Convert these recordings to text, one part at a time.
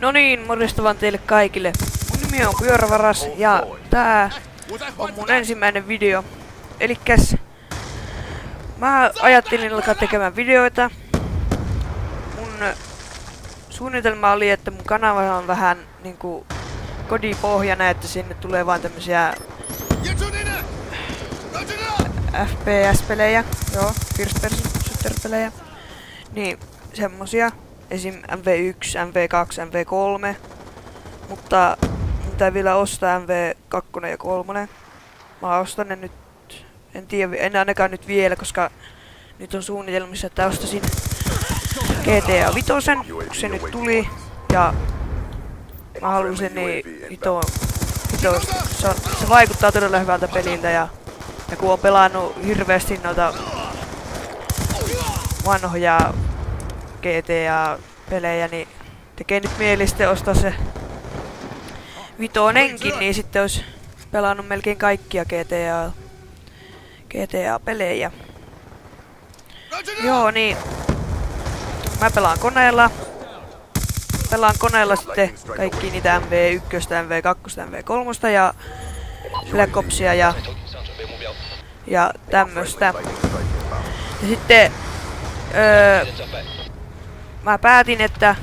No niin, morjesta vaan teille kaikille. Mun nimi on Pyörävaras ja tää on mun ensimmäinen video. Elikkäs mä ajattelin alkaa tekemään videoita. Mun suunnitelma oli, että mun kanava on vähän niinku kodipohjana, että sinne tulee vaan tämmösiä FPS-pelejä, joo, first person shooter-pelejä. Niin, semmosia. Esim. MV1, MV2, MV3. Mutta mun pitää vielä ostaa MV2 ja 3. Mä ostan ne nyt, en tiedä, en ainakaan nyt vielä, koska nyt on suunnitelmissa, että ostasin GTA 5, kun se nyt tuli. Ja mä haluan sen niin se vaikuttaa todella hyvältä peliltä ja kun on pelannut hirveästi noita vanhoja GTA-pelejä, niin tekee nyt mieli sitten ostaa se vitonenkin, niin sitten olisi pelannut melkein kaikkia GTA-pelejä. Joo, niin mä pelaan koneella. Pelaan koneella sitten kaikki niitä MV1, MV2, MV3 ja Black Opsia ja tämmöstä. Ja sitten mä päätin, että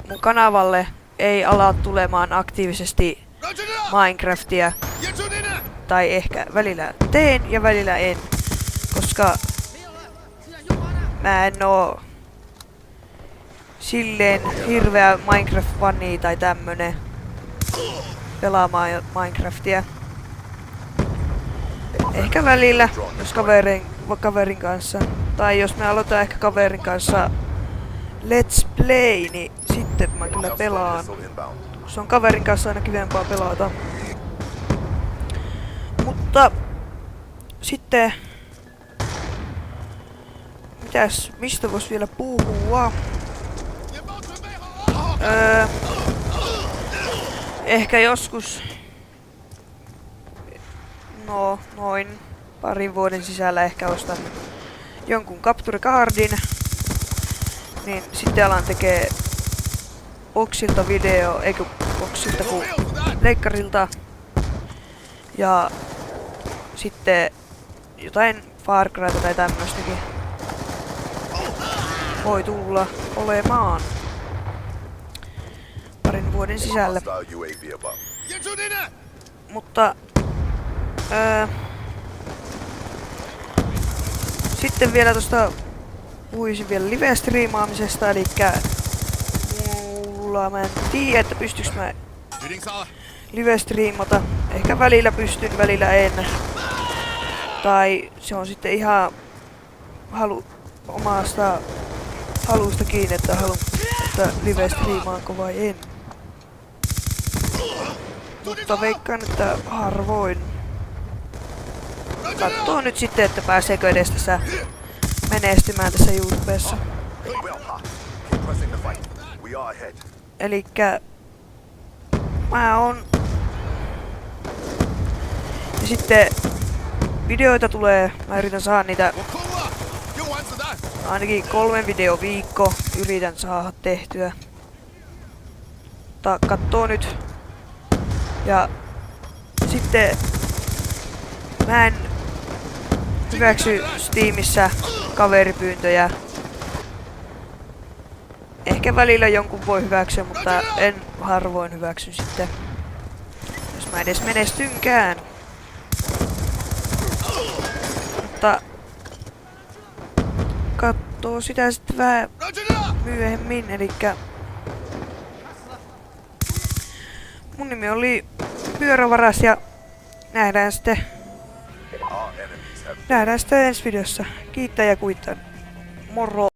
mun kanavalle ei ala tulemaan aktiivisesti Minecraftia. Tai ehkä välillä teen ja välillä en. Koska mä en oo silleen hirveä Minecraft-fani tai tämmönen pelaamaan Minecraftia. Ehkä välillä, jos kaverin kanssa. Tai jos me aloitan ehkä kaverin kanssa Let's Play, niin sitten mä kyllä pelaan. Se on kaverin kanssa aina kivempaa pelata. Mutta sitten mistä vois vielä puhua? Ehkä joskus noin parin vuoden sisällä ehkä ostan jonkun capture cardin. Niin sitten alan tekee Boxilta video, eikö Boxilta kun leikkarilta. Ja sitten jotain Far Cryta tai tämmöstäkin voi tulla olemaan parin vuoden sisällä. Mutta sitten vielä tosta puhuisin vielä live-striimaamisesta, elikkä mä en tiedä, että pystyks mä live-striimata. Ehkä välillä pystyn, välillä en. Tai se on sitten ihan omasta halusta kiinni, että haluan, että live-striimaanko vai en. Mutta veikkaan, että harvoin. Katsoo nyt sitten, että pääseekö edes tässä menestymään tässä YouTubessa. Elikkä mä oon. Ja sitten videoita tulee, mä yritän saada niitä ainakin 3 video viikko yritän saada tehtyä. Kattoo nyt. Ja sitten mä en hyväksy Steamissa kaveripyyntöjä. Ehkä välillä jonkun voi hyväksyä, mutta en harvoin hyväksy sitten. Jos mä edes menestynkään. Mutta kattoo sitä sitten vähän myöhemmin, elikkä mun nimi oli Pyörävaras ja nähdään sitten ensi videossa. Kiittää ja kuittaa. Moro!